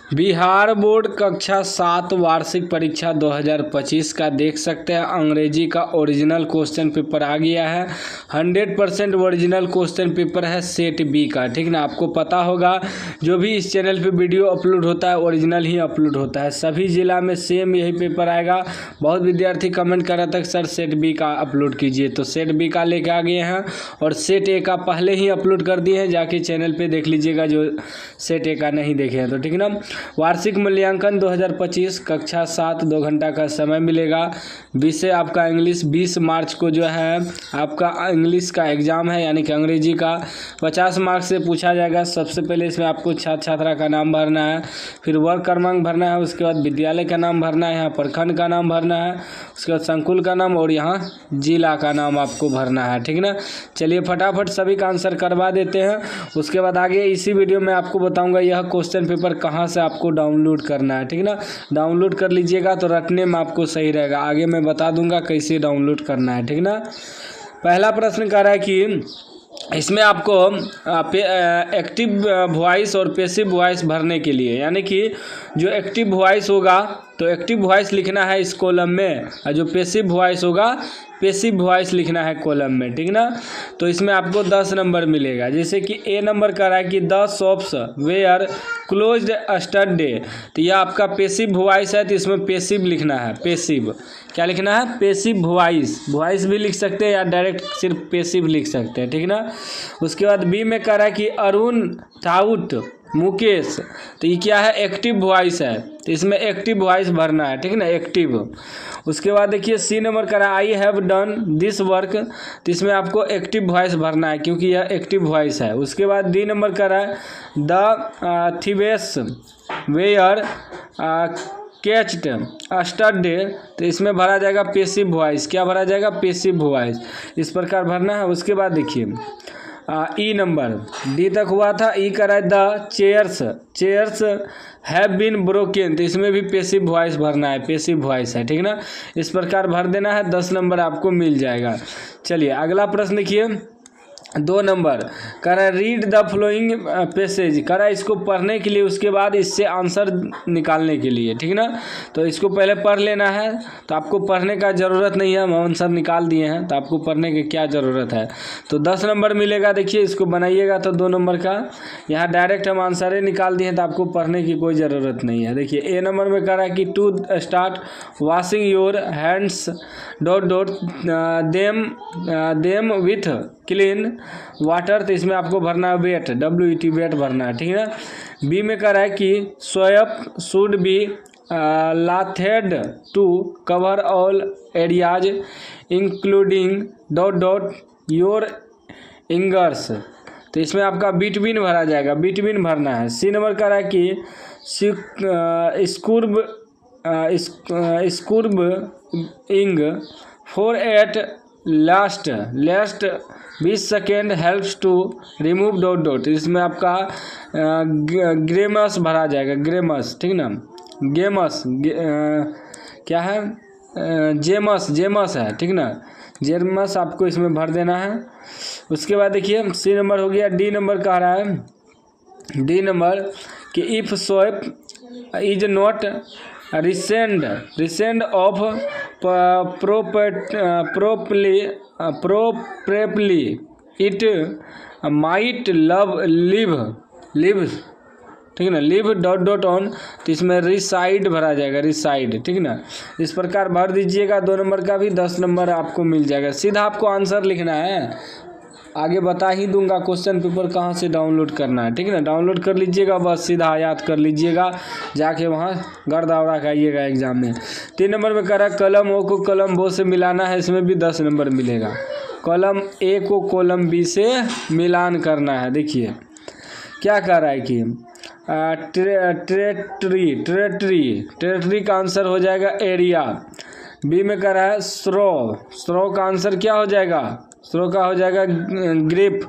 Bihar board कक्षा 7 वार्षिक परीक्षा 2025 का देख सकते हैं। अंग्रेजी का ओरिजिनल क्वेश्चन पेपर आ गया है। 100% ओरिजिनल क्वेश्चन पेपर है सेट बी का, ठीक ना। आपको पता होगा जो भी इस चैनल पे वीडियो अपलोड होता है ओरिजिनल ही अपलोड होता है। सभी जिला में सेम यही पेपर आएगा। बहुत विद्यार्थी कमेंट कर रहा था सर सेट बी का अपलोड कीजिए, तो सेट बी का लेके आ गए हैं और सेट ए का पहले ही अपलोड कर दिए हैं। जाके चैनल पे देख लीजिएगा जो सेट ए का नहीं देखे हैं तो, ठीक ना। वार्षिक मूल्यांकन 2025 कक्षा 7 2 घंटा का समय मिलेगा। विषय आपका इंग्लिश। 20 मार्च को जो है आपका इंग्लिश का एग्जाम है, यानी कि अंग्रेजी का 50 मार्क्स से पूछा जाएगा। सबसे पहले इसमें आपको छात्र छात्रा का नाम भरना है, फिर वर्ग क्रमांक भरना है, उसके बाद विद्यालय का नाम भरना है, यहाँ प्रखंड का नाम भरना है, उसके बाद संकुल का नाम और यहाँ जिला का नाम आपको भरना है, ठीक ना। चलिए फटाफट सभी का आंसर करवा देते हैं। उसके बाद आगे इसी वीडियो में आपको बताऊंगा यह क्वेश्चन पेपर कहाँ से आपको डाउनलोड करना है, ठीक ना। डाउनलोड कर लीजिएगा तो रटने में आपको सही रहेगा। आगे मैं बता दूंगा कैसे डाउनलोड करना है, ठीक ना। पहला प्रश्न कह रहा है कि इसमें आपको एक्टिव वॉइस और पैसिव वॉइस भरने के लिए, यानी कि जो एक्टिव वॉइस होगा तो एक्टिव वॉइस लिखना है इस कॉलम में, और जो पैसिव वॉइस होगा पैसिव वॉइस लिखना है कॉलम में, ठीक ना। तो इसमें आपको 10 नंबर मिलेगा। जैसे कि ए नंबर का रहा है कि the shops were closed yesterday, तो यह आपका पैसिव वॉइस है, तो इसमें पैसिव लिखना है। पैसिव क्या लिखना है? Passive voice. वॉइस भी लिख सकते हैं या डायरेक्ट सिर्फ पैसिव लिख सकते हैं, ठीक ना। उसके बाद बी में कह रहा है कि अरुण थाउट मुकेश, तो ये क्या है? एक्टिव वॉइस है, तो इसमें एक्टिव वॉइस भरना है, ठीक ना, एक्टिव। उसके बाद देखिए सी नंबर का I have done this work, तो इसमें आपको एक्टिव वॉइस भरना है क्योंकि यह एक्टिव वॉइस है। उसके बाद डी नंबर का है द थीवेस वेयर कैच्ड यस्टरडे, तो इसमें भरा जाएगा पैसिव वॉइस। क्या भरा जाएगा? Passive voice. इस प्रकार भरना है। उसके बाद देखिए ई नंबर डी तक हुआ था। ई करा the chairs have been broken, तो इसमें भी पैसिव वॉइस भरना है, पैसिव वॉइस है, ठीक ना। इस प्रकार भर देना है, 10 नंबर आपको मिल जाएगा। चलिए अगला प्रश्न देखिए 2 नंबर कह रहा है रीड द फ्लोइंग पैसेज, कह रहा है इसको पढ़ने के लिए, उसके बाद इससे आंसर निकालने के लिए, ठीक ना। तो इसको पहले पढ़ लेना है, तो आपको पढ़ने का ज़रूरत नहीं है, हम आंसर निकाल दिए हैं, तो आपको पढ़ने की क्या ज़रूरत है। तो 10 नंबर मिलेगा। देखिए इसको बनाइएगा तो 2 नंबर का, यहाँ डायरेक्ट हम आंसर ही निकाल दिए हैं, तो आपको पढ़ने की कोई ज़रूरत नहीं है। देखिए ए नंबर में कह रहा है कि to start washing your hands dot them with clean water, तो इसमें आपको भरना है वेट, WET वेट भरना है, ठीक है ना। बी में कह रहा है कि soap should be lathered to cover all areas including dot your fingers, तो इसमें आपका बिटवीन भरा जाएगा, बिटवीन भरना है। सी नंबर कह रहा है कि scrubbing for at last 20 second helps to remove dot, इसमें आपका ग्रेमस भरा जाएगा, ग्रेमस, ठीक ना। गेमस क्या है? जेमस है, ठीक ना। जेमस आपको इसमें भर देना है। उसके बाद देखिए सी नंबर हो गया। डी नंबर कह रहा है, डी नंबर कि if soap is not rinsed off properly it might leave, ठीक है ना, लिव डॉट ऑन, तो इसमें रिसाइड भरा जाएगा, रिसाइड, ठीक ना। इस प्रकार भर दीजिएगा। 2 नंबर का भी 10 नंबर आपको मिल जाएगा। सीधा आपको आंसर लिखना है, आगे बता ही दूंगा क्वेश्चन पेपर कहाँ से डाउनलोड करना है, ठीक है ना। डाउनलोड कर लीजिएगा, बस सीधा याद कर लीजिएगा, जाके वहाँ गर्दावड़ा खाइएगा एग्जाम में। 3 नंबर में कह रहा है कलम ओ को कलम बो से मिलाना है, इसमें भी 10 नंबर मिलेगा। कॉलम ए को कॉलम बी से मिलान करना है। देखिए क्या कह रहा है कि टेरेटरी का आंसर हो जाएगा एरिया। बी में कह रहा है स्ट्रो का आंसर क्या हो जाएगा? स्ट्रो का हो जाएगा ग्रिप।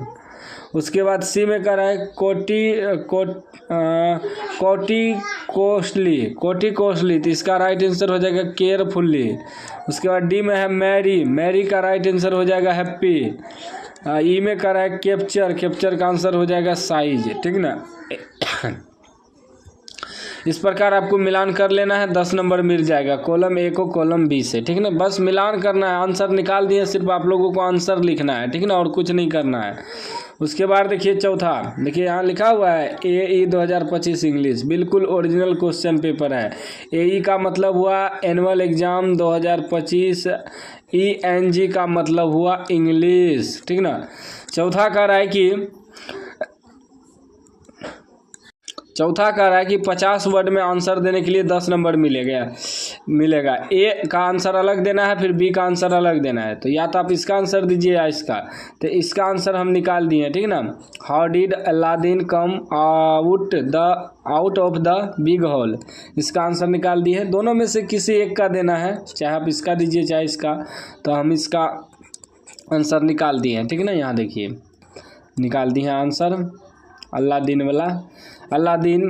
उसके बाद सी में कह रहा है कोटिकोस्टली, तो इसका राइट आंसर हो जाएगा केयरफुल्ली। उसके बाद डी में है मैरी का राइट आंसर हो जाएगा हैप्पी। ई में कह रहा है कैप्चर का आंसर हो जाएगा साइज, ठीक ना। इस प्रकार आपको मिलान कर लेना है, 10 नंबर मिल जाएगा कॉलम ए को कॉलम बी से, ठीक है ना। बस मिलान करना है, आंसर निकाल दिए, सिर्फ आप लोगों को आंसर लिखना है, ठीक है ना, और कुछ नहीं करना है। उसके बाद देखिए चौथा, देखिए यहाँ लिखा हुआ है AE 2025 इंग्लिश, बिल्कुल ओरिजिनल क्वेश्चन पेपर है। AE का मतलब हुआ एनुअल एग्जाम 2025, ENG का मतलब हुआ इंग्लिश, ठीक ना। चौथा कह रहा है कि 50 वर्ड में आंसर देने के लिए 10 नंबर मिलेगा। ए का आंसर अलग देना है, फिर बी का आंसर अलग देना है। तो या तो आप इसका आंसर दीजिए या इसका। तो इसका आंसर हम निकाल दिए, ठीक ना। How did Aladdin come out of the big whole, इसका आंसर निकाल दिए। दोनों में से किसी एक का देना है, चाहे आप इसका दीजिए चाहे इसका। तो हम इसका आंसर निकाल दिए हैं, ठीक है ना। यहाँ देखिए निकाल दिए हैं आंसर अलादीन वाला। Aladdin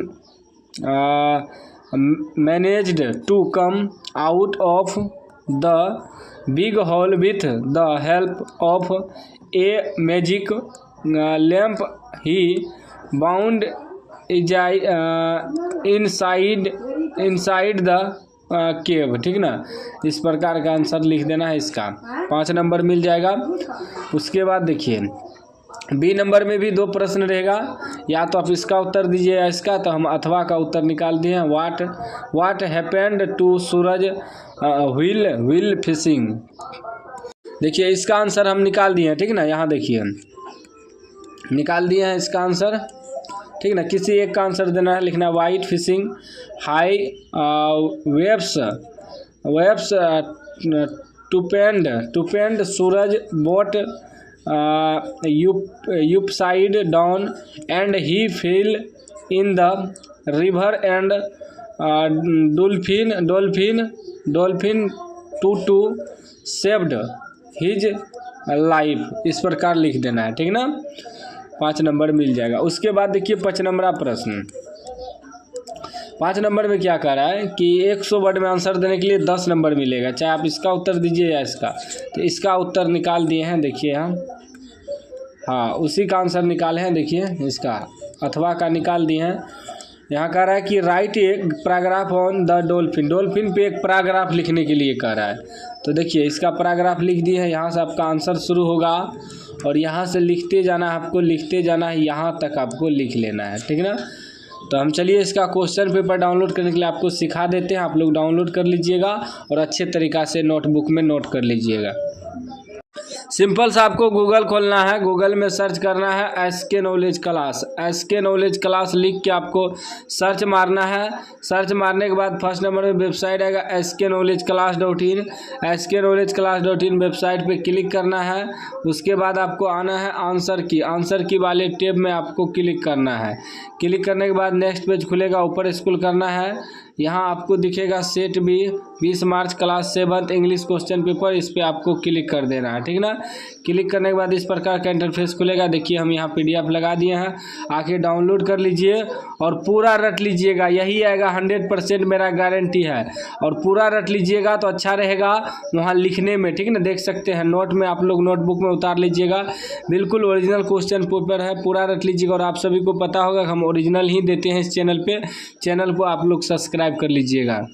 managed to come out of the big hole with the help of a magic lamp he bound inside the cave, ठीक ना। इस प्रकार का आंसर लिख देना है इसका, 5 नंबर मिल जाएगा। उसके बाद देखिए बी नंबर में भी 2 प्रश्न रहेगा, या तो आप इसका उत्तर दीजिए या इसका। तो हम अथवा का उत्तर निकाल दिए हैं। What happened to Suraj wheel fishing, देखिए इसका आंसर हम निकाल दिए हैं, ठीक ना। यहाँ देखिए निकाल दिए हैं इसका आंसर, ठीक ना। किसी एक का आंसर देना है, लिखना while fishing high waves upended सूरज boat upside down and he fell in the river and dolphin to saved his life, इस प्रकार लिख देना है, ठीक ना। 5 नंबर मिल जाएगा। उसके बाद देखिए 5 नंबर प्रश्न। 5 नंबर में क्या कह रहा है कि 100 वर्ड में आंसर देने के लिए 10 नंबर मिलेगा, चाहे आप इसका उत्तर दीजिए या इसका। तो इसका उत्तर निकाल दिए हैं, देखिए हम, हाँ उसी का आंसर निकाले हैं। देखिए इसका अथवा का निकाल दिए हैं। यहाँ कह रहा है कि राइट एक पैराग्राफ ऑन द डॉल्फिन पे एक पैराग्राफ लिखने के लिए कह रहा है। तो देखिए इसका पैराग्राफ लिख दिए हैं। यहाँ से आपका आंसर शुरू होगा और यहाँ से लिखते जाना है, आपको लिखते जाना है, यहाँ तक आपको लिख लेना है, ठीक ना। तो हम चलिए इसका क्वेश्चन पेपर डाउनलोड करने के लिए आपको सिखा देते हैं। आप लोग डाउनलोड कर लीजिएगा और अच्छे तरीक़ा से नोटबुक में नोट कर लीजिएगा। सिंपल सा आपको गूगल खोलना है, गूगल में सर्च करना है SK knowledge class. SK knowledge class लिख के आपको सर्च मारना है। सर्च मारने के बाद फर्स्ट नंबर में वेबसाइट आएगा sknowledgeclass.in। sknowledgeclass.in वेबसाइट पे क्लिक करना है। उसके बाद आपको आना है आंसर की वाले टैब में आपको क्लिक करना है। क्लिक करने के बाद नेक्स्ट पेज खुलेगा, ऊपर स्क्रॉल करना है। यहाँ आपको दिखेगा सेट बी 20 मार्च क्लास 7 इंग्लिश क्वेश्चन पेपर, इस पर आपको क्लिक कर देना है, ठीक ना। क्लिक करने के बाद इस प्रकार का इंटरफेस खुलेगा। देखिए हम यहाँ PDF लगा दिए हैं, आके डाउनलोड कर लीजिए और पूरा रट लीजिएगा। यही आएगा 100% मेरा गारंटी है। और पूरा रट लीजिएगा तो अच्छा रहेगा वहाँ लिखने में, ठीक ना। देख सकते हैं नोट में, आप लोग नोटबुक में उतार लीजिएगा। बिल्कुल ओरिजिनल क्वेश्चन पेपर है, पूरा रट लीजिएगा। और आप सभी को पता होगा हम ओरिजिनल ही देते हैं इस चैनल पे। चैनल को आप लोग सब्सक्राइब कर लीजिएगा।